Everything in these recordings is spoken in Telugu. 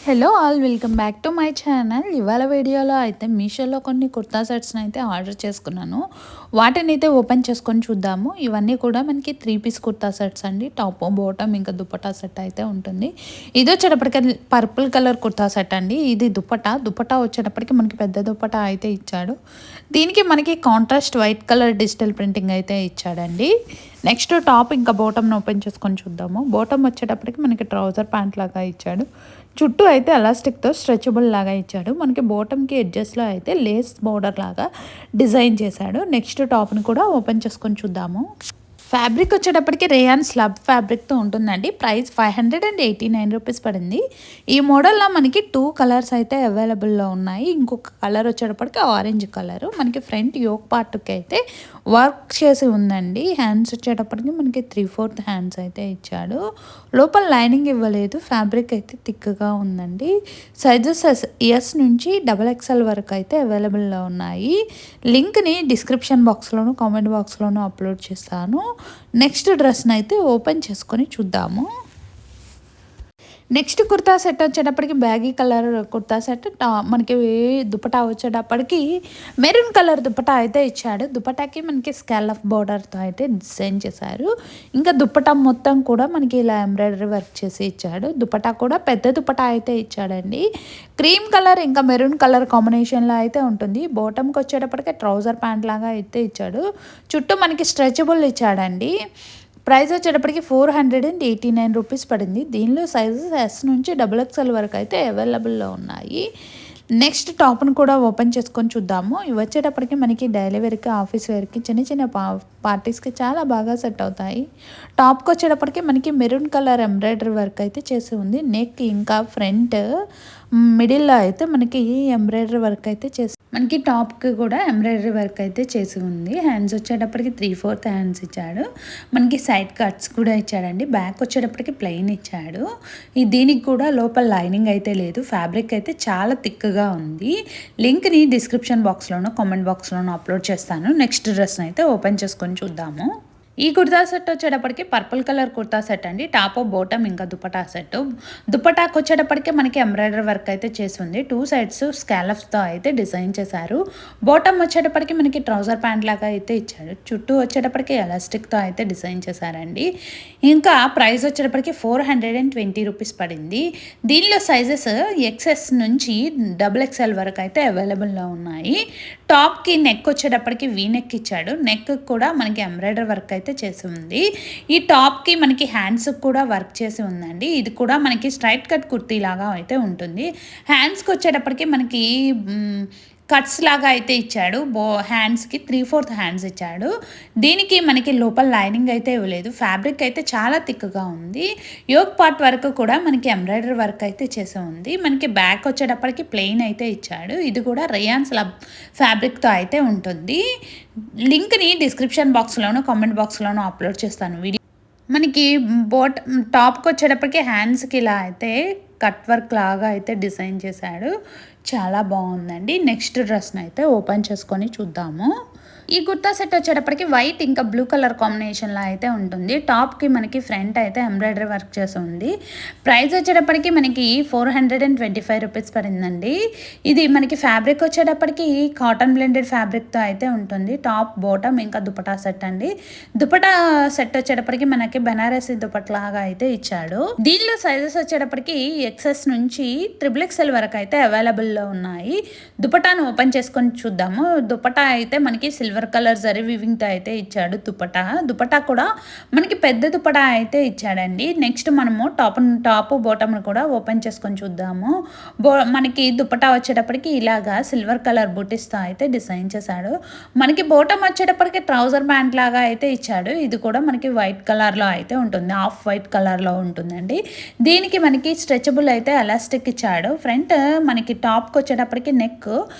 Hello all welcome back to my channel. ఇవాళ వీడియోలో అయితే మీషోలో కొన్ని కుర్తా సెట్స్ని అయితే ఆర్డర్ చేసుకున్నాను. వాటిని అయితే ఓపెన్ చేసుకొని చూద్దాము. ఇవన్నీ కూడా మనకి 3 పీస్ కుర్తా సెట్స్ అండి. టాప్ బాటమ్ ఇంకా దుపట్టా సెట్ అయితే ఉంటుంది. ఇది వచ్చేటప్పటికి పర్పుల్ కలర్ కుర్తా సెట్ అండి. ఇది దుపట్టా వచ్చేటప్పటికి మనకి పెద్ద దుపట్టా అయితే ఇచ్చాడు. దీనికి మనకి contrast white colour digital printing అయితే ఇచ్చాడండి. నెక్స్ట్ టాప్ ఇంకా బాటమ్ని ఓపెన్ చేసుకొని చూద్దాము. బాటమ్ వచ్చేటప్పటికి మనకి ట్రౌజర్ ప్యాంట్ లాగా ఇచ్చాడు. చుట్టూ అయితే ఎలాస్టిక్తో స్ట్రెచబుల్ లాగా ఇచ్చాడు. మనకి బాటమ్కి ఎడ్జెస్లో అయితే లేస్ బోర్డర్ లాగా డిజైన్ చేశాడు. నెక్స్ట్ టాప్ని కూడా ఓపెన్ చేసుకొని చూద్దాము. ఫ్యాబ్రిక్ వచ్చేటప్పటికి రేయాన్ స్లబ్ ఫ్యాబ్రిక్తో ఉంటుందండి. ప్రైస్ 589 రూపీస్ పడింది. ఈ మోడల్లో మనకి 2 కలర్స్ అయితే అవైలబుల్లో ఉన్నాయి. ఇంకొక కలర్ వచ్చేటప్పటికి ఆరెంజ్ కలరు. మనకి ఫ్రంట్ యోక్ పార్ట్కి అయితే వర్క్ చేసి ఉందండి. హ్యాండ్స్ వచ్చేటప్పటికి మనకి 3/4 హ్యాండ్స్ అయితే ఇచ్చాడు. లోపల లైనింగ్ ఇవ్వలేదు. ఫ్యాబ్రిక్ అయితే థిక్గా ఉందండి. సైజెస్ ఎస్ నుంచి XXL వరకు అయితే అవైలబుల్లో ఉన్నాయి. లింక్ని డిస్క్రిప్షన్ బాక్స్లోను కామెంట్ బాక్స్లోను అప్లోడ్ చేస్తాను. నెక్స్ట్ డ్రెస్ని అయితే ఓపెన్ చేసుకొని చూద్దాము. నెక్స్ట్ కుర్తా సెట్ వచ్చేటప్పటికి బ్యాగీ కలర్ కుర్తా సెట్. మనకి దుపట్టా వచ్చేటప్పటికి మెరూన్ కలర్ దుపట్టా అయితే ఇచ్చాడు. దుపట్టాకి మనకి స్కాలఫ్ బోర్డర్తో అయితే డిజైన్ చేశారు. ఇంకా దుపట్టా మొత్తం కూడా మనకి ఇలా ఎంబ్రాయిడరీ వర్క్ చేసి ఇచ్చాడు. దుపట్టా కూడా పెద్ద దుపట్టా అయితే ఇచ్చాడండి. క్రీమ్ కలర్ ఇంకా మెరూన్ కలర్ కాంబినేషన్లో అయితే ఉంటుంది. బాటమ్కి వచ్చేటప్పటికి ట్రౌజర్ ప్యాంట్ లాగా అయితే ఇచ్చాడు. చుట్టూ మనకి స్ట్రెచబుల్ ఇచ్చాడండి. ప్రైస్ వచ్చేటప్పటికి 489 రూపీస్ పడింది. దీనిలో సైజెస్ ఎస్ నుంచి XXL వరకు అయితే అవైలబుల్లో ఉన్నాయి. నెక్స్ట్ టాప్ను కూడా ఓపెన్ చేసుకొని చూద్దాము. ఇవి వచ్చేటప్పటికి మనకి డైలీ వేర్కి ఆఫీస్ వేర్కి చిన్న చిన్న పార్టీస్కి చాలా బాగా సెట్ అవుతాయి. టాప్కి వచ్చేటప్పటికి మనకి మెరూన్ కలర్ ఎంబ్రాయిడరీ వర్క్ అయితే చేసి ఉంది. నెక్ ఇంకా ఫ్రంట్ మిడిల్లో అయితే మనకి ఎంబ్రాయిడరీ వర్క్ అయితే చేసి మనకి టాప్కి కూడా ఎంబ్రాయిడరీ వర్క్ అయితే చేసి ఉంది. హ్యాండ్స్ వచ్చేటప్పటికి 3/4 హ్యాండ్స్ ఇచ్చాడు. మనకి సైడ్ కట్స్ కూడా ఇచ్చాడండి. బ్యాక్ వచ్చేటప్పటికి ప్లెయిన్ ఇచ్చాడు. దీనికి కూడా లోపల లైనింగ్ అయితే లేదు. ఫ్యాబ్రిక్ అయితే చాలా థిక్గా ఉంది. లింక్ని డిస్క్రిప్షన్ బాక్స్లోనూ కామెంట్ బాక్స్లోనూ అప్లోడ్ చేస్తాను. నెక్స్ట్ డ్రెస్ని అయితే ఓపెన్ చేసుకొని చూద్దాము. ఈ కుర్తా సెట్ వచ్చేటప్పటికి పర్పుల్ కలర్ కుర్తా సెట్ అండి. టాప్ బాటమ్ ఇంకా దుపట్టా సెట్. దుపట్టాకి వచ్చేటప్పటికి మనకి ఎంబ్రాయిడరీ వర్క్ అయితే చేసి ఉంది. 2 సైడ్స్ స్కాలఫ్స్తో అయితే డిజైన్ చేశారు. బాటమ్ వచ్చేటప్పటికి మనకి ట్రౌజర్ ప్యాంట్ లాగా అయితే ఇచ్చాడు. చుట్టూ వచ్చేటప్పటికి ఎలాస్టిక్తో అయితే డిజైన్ చేశారండి. ఇంకా ప్రైస్ వచ్చేటప్పటికి 420 రూపీస్ పడింది. దీనిలో సైజెస్ XS నుంచి XXL వరకు అయితే అవైలబుల్లో ఉన్నాయి. టాప్కి నెక్ వచ్చేటప్పటికి వీ నెక్ ఇచ్చాడు. నెక్ కూడా మనకి ఎంబ్రాయిడరీ వర్క్ అయితే చేసి ఉంది. ఈ టాప్కి మనకి హ్యాండ్స్ కూడా వర్క్ చేసి ఉందండి. ఇది కూడా మనకి స్ట్రైట్ కట్ కుర్తీ లాగా అయితే ఉంటుంది. హ్యాండ్స్కి వచ్చేటప్పటికి మనకి కట్స్ లాగా అయితే ఇచ్చాడు. హ్యాండ్స్కి 3/4 హ్యాండ్స్ ఇచ్చాడు. దీనికి మనకి లోపల లైనింగ్ అయితే ఇవ్వలేదు. ఫ్యాబ్రిక్ అయితే చాలా థిక్గా ఉంది. యోక్ పార్ట్ వరకు కూడా మనకి ఎంబ్రాయిడరీ వర్క్ అయితే చేసి ఉంది. మనకి బ్యాక్ వచ్చేటప్పటికి ప్లెయిన్ అయితే ఇచ్చాడు. ఇది కూడా రేయాన్ స్లబ్ ఫ్యాబ్రిక్తో అయితే ఉంటుంది. లింక్ని డిస్క్రిప్షన్ బాక్స్లోనూ కామెంట్ బాక్స్లోనూ అప్లోడ్ చేస్తాను వీడియో. మనకి టాప్కి వచ్చేటప్పటికి హ్యాండ్స్కి ఇలా అయితే కట్ వర్క్ లాగా అయితే డిజైన్ చేశాడు. చాలా బాగుందండి. నెక్స్ట్ డ్రెస్ని అయితే ఓపెన్ చేసుకొని చూద్దాము. ఈ కుర్తా సెట్ వచ్చేటప్పటికి వైట్ ఇంకా బ్లూ కలర్ కాంబినేషన్లో అయితే ఉంటుంది. టాప్కి మనకి ఫ్రంట్ అయితే ఎంబ్రాయిడరీ వర్క్ చేసి ఉంది. ప్రైస్ వచ్చేటప్పటికి మనకి 425 రూపీస్ పడిందండి. ఇది మనకి ఫ్యాబ్రిక్ వచ్చేటప్పటికి కాటన్ బ్లెండెడ్ ఫ్యాబ్రిక్తో అయితే ఉంటుంది. టాప్ బాటమ్ ఇంకా దుపట్టా సెట్ అండి. దుపట్టా సెట్ వచ్చేటప్పటికి మనకి బెనారసీ దుపట్లాగా అయితే ఇచ్చాడు. దీనిలో సైజెస్ వచ్చేటప్పటికి XS నుంచి XXL వరకు అయితే అవైలబుల్లో ఉన్నాయి. దుపట్టాను ఓపెన్ చేసుకొని చూద్దాము. దుపట్టా అయితే మనకి సిల్వర్ కలర్ జరీ వివింగ్తో అయితే ఇచ్చాడు. దుపట్టా కూడా మనకి పెద్ద దుపట్టా అయితే ఇచ్చాడండి. నెక్స్ట్ మనము టాప్ బాటమ్ కూడా ఓపెన్ చేసుకొని చూద్దాము. మనకి దుపట్టా వచ్చేటప్పటికి ఇలాగా సిల్వర్ కలర్ బూటీస్తో అయితే డిజైన్ చేశాడు. మనకి బాటమ్ వచ్చేటప్పటికి ట్రౌజర్ ప్యాంట్ లాగా అయితే ఇచ్చాడు. ఇది కూడా మనకి వైట్ కలర్లో అయితే ఉంటుంది. ఆఫ్ వైట్ కలర్లో ఉంటుందండి. దీనికి మనకి స్ట్రెచబుల్ అయితే ఎలాస్టిక్ ఇచ్చాడు. ఫ్రంట్ మనకి టాప్కి వచ్చేటప్పటికి నెక్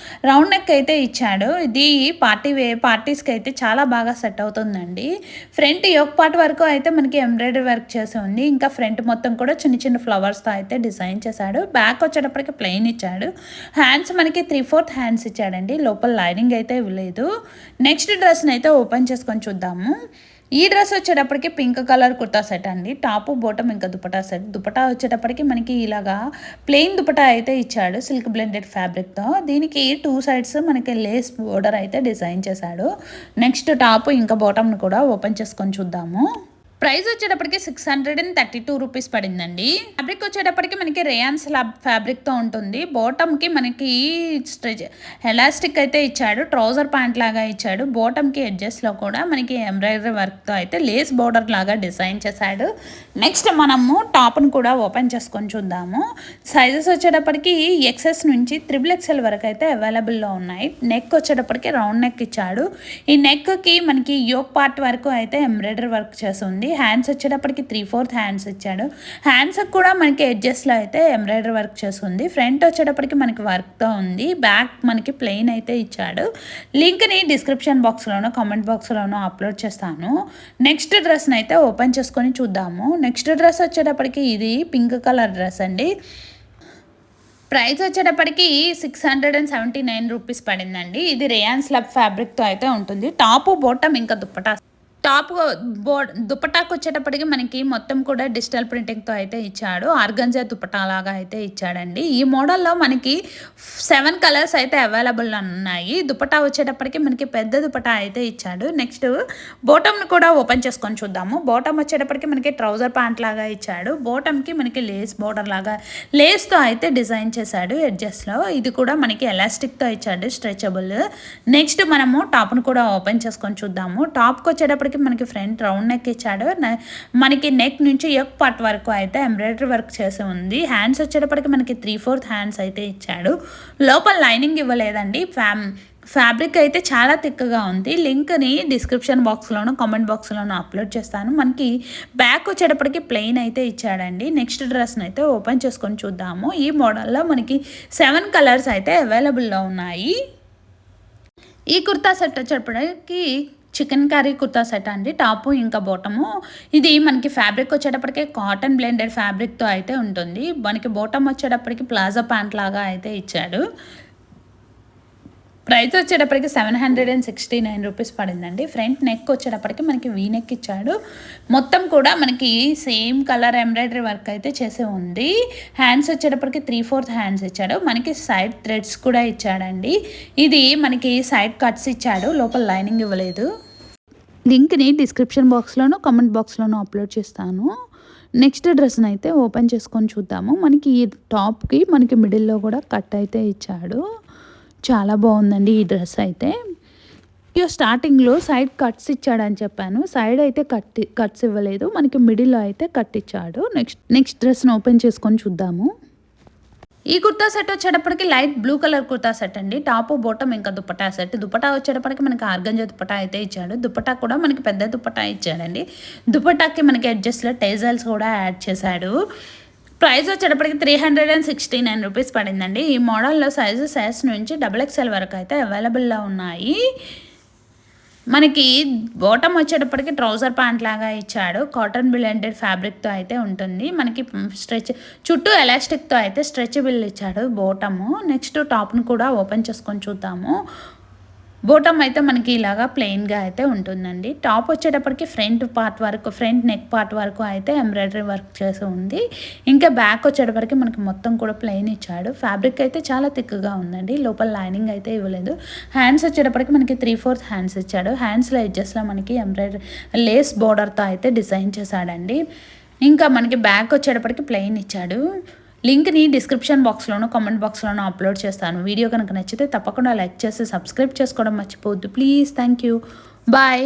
రౌండ్ నెక్ అయితే ఇచ్చాడు. ఇది పార్టీస్కి అయితే చాలా బాగా సెట్ అవుతుందండి. ఫ్రంట్ యోక్ పార్ట్ వరకు అయితే మనకి ఎంబ్రాయిడరీ వర్క్ చేసి ఉంది. ఇంకా ఫ్రంట్ మొత్తం కూడా చిన్న చిన్న ఫ్లవర్స్తో అయితే డిజైన్ చేశాడు. బ్యాక్ వచ్చేటప్పటికి ప్లెయిన్ ఇచ్చాడు. హ్యాండ్స్ మనకి 3/4 హ్యాండ్స్ ఇచ్చాడండి. లోపల లైనింగ్ అయితే ఇవ్వలేదు. నెక్స్ట్ డ్రెస్ని అయితే ఓపెన్ చేసుకొని చూద్దాము. ఈ డ్రెస్ వచ్చేటప్పటికి పింక్ కలర్ కుర్తా సెట్ అండి. టాపు బాటమ్ ఇంకా దుపటా సెట్. దుపటా వచ్చేటప్పటికి మనకి ఇలాగా ప్లెయిన్ దుపటా అయితే ఇచ్చాడు సిల్క్ బ్లెండెడ్ ఫ్యాబ్రిక్తో. దీనికి 2 సైడ్స్ మనకి లేస్ బోర్డర్ అయితే డిజైన్ చేశాడు. నెక్స్ట్ టాప్ ఇంకా బాటమ్ని కూడా ఓపెన్ చేసుకొని చూద్దాము. ప్రైస్ వచ్చేటప్పటికి 632 రూపీస్ పడిందండి. ఫ్యాబ్రిక్ వచ్చేటప్పటికి మనకి రేయాన్ స్లాబ్ ఫ్యాబ్రిక్తో ఉంటుంది. బాటమ్కి మనకి స్ట్రెచ్ ఎలాస్టిక్ అయితే ఇచ్చాడు. ట్రౌజర్ ప్యాంట్ లాగా ఇచ్చాడు. బాటమ్కి ఎడ్జెస్లో కూడా మనకి ఎంబ్రాయిడరీ వర్క్తో అయితే లేస్ బోర్డర్ లాగా డిజైన్ చేశాడు. నెక్స్ట్ మనము టాప్ను కూడా ఓపెన్ చేసుకొని చూద్దాము. సైజెస్ వచ్చేటప్పటికి ఎక్సెస్ నుంచి XXL వరకు అయితే అవైలబుల్లో ఉన్నాయి. నెక్ వచ్చేటప్పటికి రౌండ్ నెక్ ఇచ్చాడు. ఈ నెక్కి మనకి యోక్ పార్ట్ వరకు అయితే ఎంబ్రాయిడరీ వర్క్ చేస్తుంది. హ్యాండ్స్ వచ్చేటప్పటికి 3/4 హ్యాండ్స్ ఇచ్చాడు. హ్యాండ్స్కి కూడా మనకి ఎడ్జెస్లో అయితే ఎంబ్రాయిడరీ వర్క్ చేస్తుంది. ఫ్రంట్ వచ్చేటప్పటికి మనకి వర్క్తో ఉంది. బ్యాక్ మనకి ప్లెయిన్ అయితే ఇచ్చాడు. లింక్ని డిస్క్రిప్షన్ బాక్స్లోనో కామెంట్ బాక్స్లోనో అప్లోడ్ చేస్తాను. నెక్స్ట్ డ్రెస్ని అయితే ఓపెన్ చేసుకొని చూద్దాము. నెక్స్ట్ డ్రెస్ వచ్చేటప్పటికి ఇది పింక్ కలర్ డ్రెస్ అండి. ప్రైస్ వచ్చేటప్పటికి 679 రూపీస్ పడిందండి. ఇది రేయాన్ స్లాబ్ ఫ్యాబ్రిక్తో అయితే ఉంటుంది. టాపు బాటమ్ ఇంకా దుప్పటా. టాప్ దుపటాకు వచ్చేటప్పటికి మనకి మొత్తం కూడా డిజిటల్ ప్రింటింగ్తో అయితే ఇచ్చాడు. ఆర్గంజా దుపటా లాగా అయితే ఇచ్చాడండి. ఈ మోడల్లో మనకి 7 కలర్స్ అయితే అవైలబుల్ ఉన్నాయి. దుపటా వచ్చేటప్పటికి మనకి పెద్ద దుపటా అయితే ఇచ్చాడు. నెక్స్ట్ బాటమ్ని కూడా ఓపెన్ చేసుకొని చూద్దాము. బాటమ్ వచ్చేటప్పటికి మనకి ట్రౌజర్ ప్యాంట్ లాగా ఇచ్చాడు. బాటమ్కి మనకి లేస్ బోర్డర్ లాగా లేస్తో అయితే డిజైన్ చేశాడు ఎడ్జెస్లో. ఇది కూడా మనకి ఎలాస్టిక్తో ఇచ్చాడు స్ట్రెచబుల్. నెక్స్ట్ మనము టాప్ను కూడా ఓపెన్ చేసుకొని చూద్దాము. టాప్కి వచ్చేటప్పటికి మనకి ఫ్రంట్ రౌండ్ నెక్ ఇచ్చాడు. మనకి నెక్ నుంచి ఎక్ పార్ట్ వరకు అయితే ఎంబ్రాయిడరీ వర్క్ చేసి ఉంది. హ్యాండ్స్ వచ్చేటప్పటికి మనకి 3/4 హ్యాండ్స్ అయితే ఇచ్చాడు. లోపల లైనింగ్ ఇవ్వలేదండి. ఫ్యాబ్రిక్ అయితే చాలా థిక్గా ఉంది. లింక్ని డిస్క్రిప్షన్ బాక్స్లోనూ కామెంట్ బాక్స్లోనూ అప్లోడ్ చేస్తాను. మనకి బ్యాక్ వచ్చేటప్పటికి ప్లెయిన్ అయితే ఇచ్చాడండి. నెక్స్ట్ డ్రెస్ని అయితే ఓపెన్ చేసుకొని చూద్దాము. ఈ మోడల్లో మనకి 7 కలర్స్ అయితే అవైలబుల్లో ఉన్నాయి. ఈ కుర్తా సెట్ వచ్చేటప్పటికి చికెన్ కర్రీ కుర్తా సెట్ అండి. టాపు ఇంకా బాటము. ఇది మనకి ఫ్యాబ్రిక్ వచ్చేటప్పటికి కాటన్ బ్లెండెడ్ ఫ్యాబ్రిక్తో అయితే ఉంటుంది. మనకి బాటమ్ వచ్చేటప్పటికి ప్లాజో ప్యాంట్ లాగా అయితే ఇచ్చాడు. ప్రైస్ వచ్చేటప్పటికి 769 రూపీస్ పడిందండి. ఫ్రంట్ నెక్ వచ్చేటప్పటికి మనకి వీ నెక్ ఇచ్చాడు. మొత్తం కూడా మనకి సేమ్ కలర్ ఎంబ్రాయిడరీ వర్క్ అయితే చేసి ఉంది. హ్యాండ్స్ వచ్చేటప్పటికి 3/4 హ్యాండ్స్ ఇచ్చాడు. మనకి సైడ్ థ్రెడ్స్ కూడా ఇచ్చాడండి. ఇది మనకి సైడ్ కట్స్ ఇచ్చాడు. లోపల లైనింగ్ ఇవ్వలేదు. లింక్ని డిస్క్రిప్షన్ బాక్స్లోనూ కామెంట్ బాక్స్లోనూ అప్లోడ్ చేస్తాను. నెక్స్ట్ డ్రెస్ని అయితే ఓపెన్ చేసుకొని చూద్దాము. మనకి ఈ టాప్కి మనకి మిడిల్లో కూడా కట్ అయితే ఇచ్చాడు. చాలా బాగుందండి ఈ డ్రెస్ అయితే. ఇక స్టార్టింగ్లో సైడ్ కట్స్ ఇచ్చాడని చెప్పాను. సైడ్ అయితే కట్స్ ఇవ్వలేదు. మనకి మిడిల్లో అయితే కట్ ఇచ్చాడు. నెక్స్ట్ డ్రెస్ని ఓపెన్ చేసుకొని చూద్దాము. ఈ కుర్తా సెట్ వచ్చేటప్పటికి light blue colour kurta set అండి. టాపు బాటమ్ ఇంకా దుపటా సెట్. దుపటా వచ్చేటప్పటికి మనకి ఆర్గంజా దుపటా అయితే ఇచ్చాడు. దుపటా కూడా మనకి పెద్ద దుపటా ఇచ్చాడండి. దుపటాకి మనకి అడ్జస్ట్లో టేజల్స్ కూడా యాడ్ చేశాడు. ప్రైస్ వచ్చేటప్పటికి 369 రూపీస్ పడిందండి. ఈ మోడల్లో సైజెస్ S నుంచి XXL వరకు అయితే అవైలబుల్లో ఉన్నాయి. మనకి బాటమ్ వచ్చేటప్పటికి ట్రౌజర్ ప్యాంట్ లాగా ఇచ్చాడు. కాటన్ బ్లెండెడ్ ఫ్యాబ్రిక్తో అయితే ఉంటుంది. మనకి చుట్టూ ఎలాస్టిక్తో అయితే స్ట్రెచబుల్ ఇచ్చాడు బాటము. నెక్స్ట్ టాప్ను కూడా ఓపెన్ చేసుకొని చూద్దాము. బాటమ్ అయితే మనకి ఇలాగా ప్లెయిన్గా అయితే ఉంటుందండి. టాప్ వచ్చేటప్పటికి ఫ్రంట్ నెక్ పార్ట్ వరకు అయితే ఎంబ్రాయిడరీ వర్క్ చేసి ఉంది. ఇంకా బ్యాక్ వచ్చేటప్పటికి మనకి మొత్తం కూడా ప్లెయిన్ ఇచ్చాడు. ఫ్యాబ్రిక్ అయితే చాలా థిక్గా ఉందండి. లోపల లైనింగ్ అయితే ఇవ్వలేదు. హ్యాండ్స్ వచ్చేటప్పటికి మనకి 3/4 హ్యాండ్స్ ఇచ్చాడు. హ్యాండ్స్లో ఎడ్జెస్లో మనకి ఎంబ్రాయిడరీ లేస్ బోర్డర్తో అయితే డిజైన్ చేశాడండి. ఇంకా మనకి బ్యాక్ వచ్చేటప్పటికి ప్లెయిన్ ఇచ్చాడు. లింక్ని డిస్క్రిప్షన్ బాక్స్లోనూ కామెంట్ బాక్స్లోనూ అప్లోడ్ చేస్తాను. వీడియో కనుక నచ్చితే తప్పకుండా లైక్ చేసి సబ్స్క్రైబ్ చేసుకోవడం మర్చిపోవద్దు ప్లీజ్. Thank you. బాయ్.